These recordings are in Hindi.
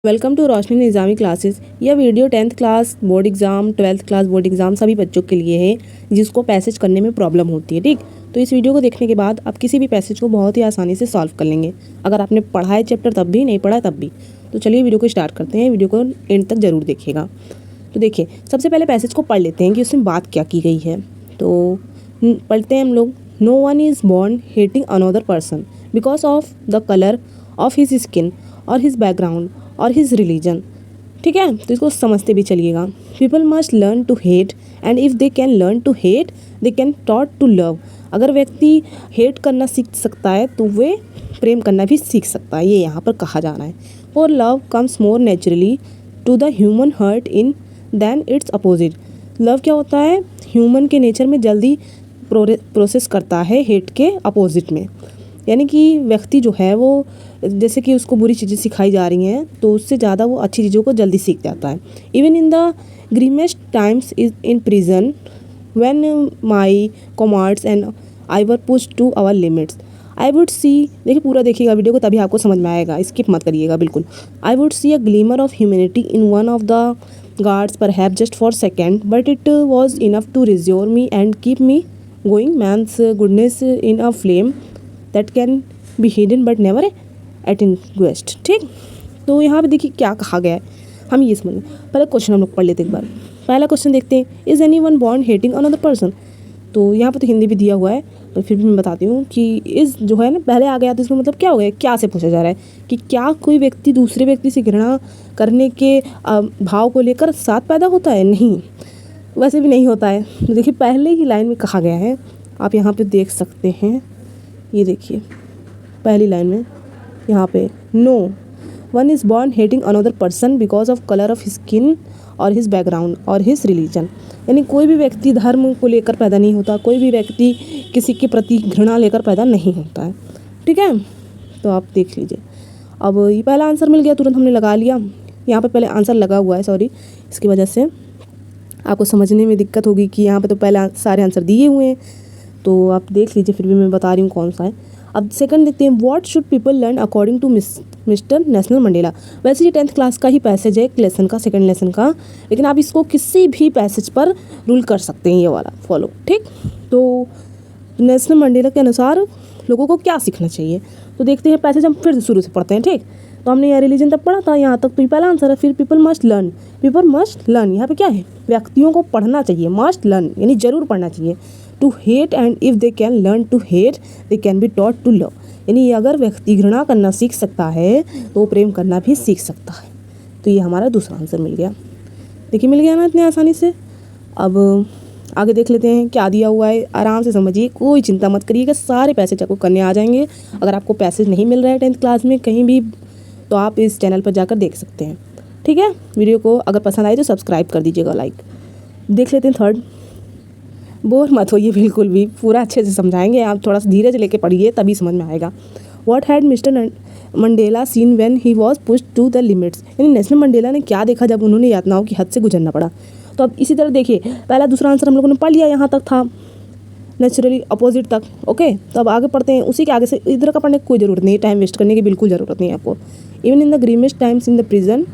Welcome to Roshni Nizami classes. यह video 10th class board exam 12th class board exam सभी बच्चों के लिए है जिसको पैसेज करने में प्रॉब्लम होती है। ठीक, तो इस वीडियो को देखने के बाद आप किसी भी पैसेज को बहुत ही आसानी से सॉल्व कर लेंगे। अगर आपने पढ़ा है चैप्टर तब भी, नहीं पढ़ा तब भी। तो चलिए वीडियो को स्टार्ट करते हैं। वीडियो को एंड तक ज़रूर देखिएगा। तो देखिए, सबसे पहले पैसेज को पढ़ लेते हैं कि उसमें बात क्या की गई है। तो पढ़ते हैं हम लोग। No one is born hating another person because of the colour of his skin और हिज बैकग्राउंड और हिज रिलीजन। ठीक है, तो इसको समझते भी चलिएगा। People must learn to hate and if they can learn to hate they can taught to love. अगर व्यक्ति हेट करना सीख सकता है तो वे प्रेम करना भी सीख सकता है, ये यहाँ पर कहा जा रहा है। और love comes more naturally to the human heart in than it's opposite. Love क्या होता है, ह्यूमन के नेचर में जल्दी प्रोसेस करता है हेट के अपोजिट में। यानी कि व्यक्ति जो है वो जैसे कि उसको बुरी चीज़ें सिखाई जा रही हैं तो उससे ज़्यादा वो अच्छी चीज़ों को जल्दी सीख जाता है। Even in the grimmest times is in prison when my comrades and I were push to our limits I would see. देखिए पूरा देखिएगा वीडियो को, तभी आपको समझ में आएगा, स्किप मत करिएगा बिल्कुल। I would see a glimmer of humanity in one of the guards perhaps just for second but it was enough to reassure me and keep me going. Man's goodness in a flame that can be hidden but never extinguished. ठीक, तो यहाँ पे देखिए क्या कहा गया है, हम ये समझ लें। पहले क्वेश्चन हम लोग पढ़ लेते एक बार। पहला क्वेश्चन देखते हैं, is any one born hating another person. तो यहाँ पे तो हिंदी भी दिया हुआ है, तो फिर भी मैं बताती हूँ कि इस जो है ना पहले आ गया तो इसका मतलब क्या हो गया, क्या से पूछा जा रहा है कि क्या कोई व्यक्ति दूसरे व्यक्ति से घृणा करने के भाव को लेकर साथ पैदा होता है। नहीं, वैसे भी नहीं होता है। तो देखिए पहले ही लाइन में कहा गया है, आप यहाँ पे देख सकते हैं, ये देखिए पहली लाइन में यहाँ पे, no one is born hating another person because of colour of skin और हिज बैकग्राउंड और हिज रिलीजन। यानी कोई भी व्यक्ति धर्म को लेकर पैदा नहीं होता, कोई भी व्यक्ति किसी के प्रति घृणा लेकर पैदा नहीं होता है। ठीक है, तो आप देख लीजिए। अब ये पहला आंसर मिल गया, तुरंत हमने लगा लिया। यहाँ पे पहले आंसर लगा हुआ है, सॉरी, इसकी वजह से आपको समझने में दिक्कत होगी कि यहाँ पे तो पहले सारे आंसर दिए हुए हैं, तो आप देख लीजिए, फिर भी मैं बता रही हूँ कौन सा है। अब सेकंड देखते हैं, what should people learn according to mister Nelson Mandela. वैसे ये 10th क्लास का ही पैसेज है, एक लेसन का, सेकंड लेसन का, लेकिन आप इसको किसी भी पैसेज पर रूल कर सकते हैं, ये वाला फॉलो। ठीक, तो नेल्सन मंडेला के अनुसार लोगों को क्या सीखना चाहिए, तो देखते हैं पैसेज हम फिर शुरू से पढ़ते हैं। ठीक, तो हमने यह रिलीजन तक पढ़ा था, यहाँ तक तो पहला आंसर है। फिर पीपल मस्ट लर्न, यहाँ पे क्या है, व्यक्तियों को पढ़ना चाहिए, मस्ट लर्न यानी जरूर पढ़ना चाहिए। To hate and if they can learn to hate they can be taught to love. यानी अगर व्यक्ति घृणा करना सीख सकता है तो प्रेम करना भी सीख सकता है। तो ये हमारा दूसरा आंसर मिल गया। देखिए मिल गया ना इतने आसानी से। अब आगे देख लेते हैं क्या दिया हुआ है, आराम से समझिए, कोई चिंता मत करिएगा, सारे पैसेज आपको करने आ जाएंगे। अगर आपको पैसेज नहीं मिल रहा है 10th क्लास में कहीं भी, तो आप इस चैनल पर जाकर देख सकते हैं। ठीक है, वीडियो को अगर पसंद आए तो सब्सक्राइब कर दीजिएगा, लाइक। देख लेते हैं थर्ड। बोर मत होइए बिल्कुल भी, पूरा अच्छे से समझाएंगे, आप थोड़ा सा धीरज लेके पढ़िए तभी समझ में आएगा। What had mister Mandela seen when he was pushed to the limits. यानी नेल्सन मंडेला ने क्या देखा जब उन्होंने यातनाओं की हद से गुजरना पड़ा। तो अब इसी तरह देखिए, पहला दूसरा आंसर हम लोगों ने पढ़ लिया, यहाँ तक था नेचुरली अपोजिट तक। ओके, तो अब आगे पढ़ते हैं, उसी के आगे से इधर का पढ़ने की कोई ज़रूरत नहीं, टाइम वेस्ट करने की बिल्कुल ज़रूरत नहीं है आपको। Even in the grimmest times in the prison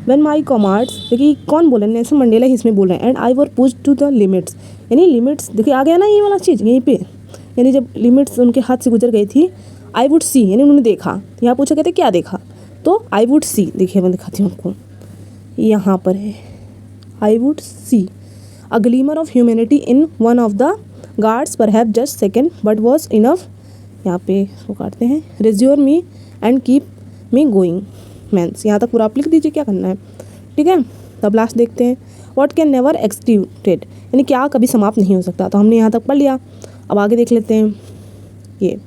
when my comrades, देखिए कौन बोल रहे हैं, नेल्सन मंडेला ही इसमें बोल रहे हैं। And I were pushed to the limits, यानी लिमिट्स देखिए आ गया ना ये वाला चीज़ यहीं पे, यानी जब लिमिट्स उनके हाथ से गुजर गई थी। आई वुड सी यानी उन्होंने देखा, यहाँ पूछा कहते क्या देखा, तो आई वुड सी, देखिए मैं दिखाती हूँ आपको, यहाँ पर है, I would see a glimmer of humanity in one of the guards perhaps just second but was enough, यहाँ पे इसको काटते हैं, reassure me and keep me going. Man's यहाँ तक पूरा आप लिख दीजिए क्या करना है। ठीक है, तब लास्ट देखते हैं, व्हाट कैन नेवर एक्सटिंग्विश्ड, यानी क्या कभी समाप्त नहीं हो सकता। तो हमने यहाँ तक पढ़ लिया। अब आगे देख लेते हैं, ये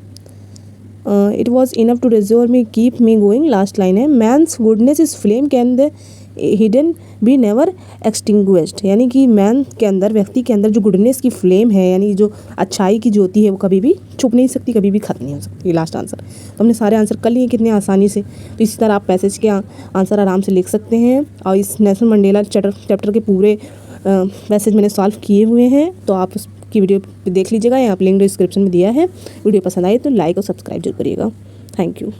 it was enough to reassure me keep me going, last line है, man's goodness is flame can the hidden be never extinguished. यानी कि मैन के अंदर, व्यक्ति के अंदर जो गुडनेस की फ्लेम है, यानी जो अच्छाई की ज्योति है, वो कभी भी छुप नहीं सकती, कभी भी खत्म नहीं हो सकती। लास्ट आंसर, तो हमने सारे आंसर कर लिए कितने आसानी से। तो इसी तरह आप पैसेज के आंसर आराम से लिख सकते हैं। और इस नेल्सन मंडेला चैप्टर के पूरे पैसेज मैंने सॉल्व किए हुए हैं, तो आप उसकी वीडियो देख लीजिएगा, यहाँ पर लिंक डिस्क्रिप्शन में दिया है। वीडियो पसंद आए तो लाइक और सब्सक्राइब जरूर करिएगा। Thank you.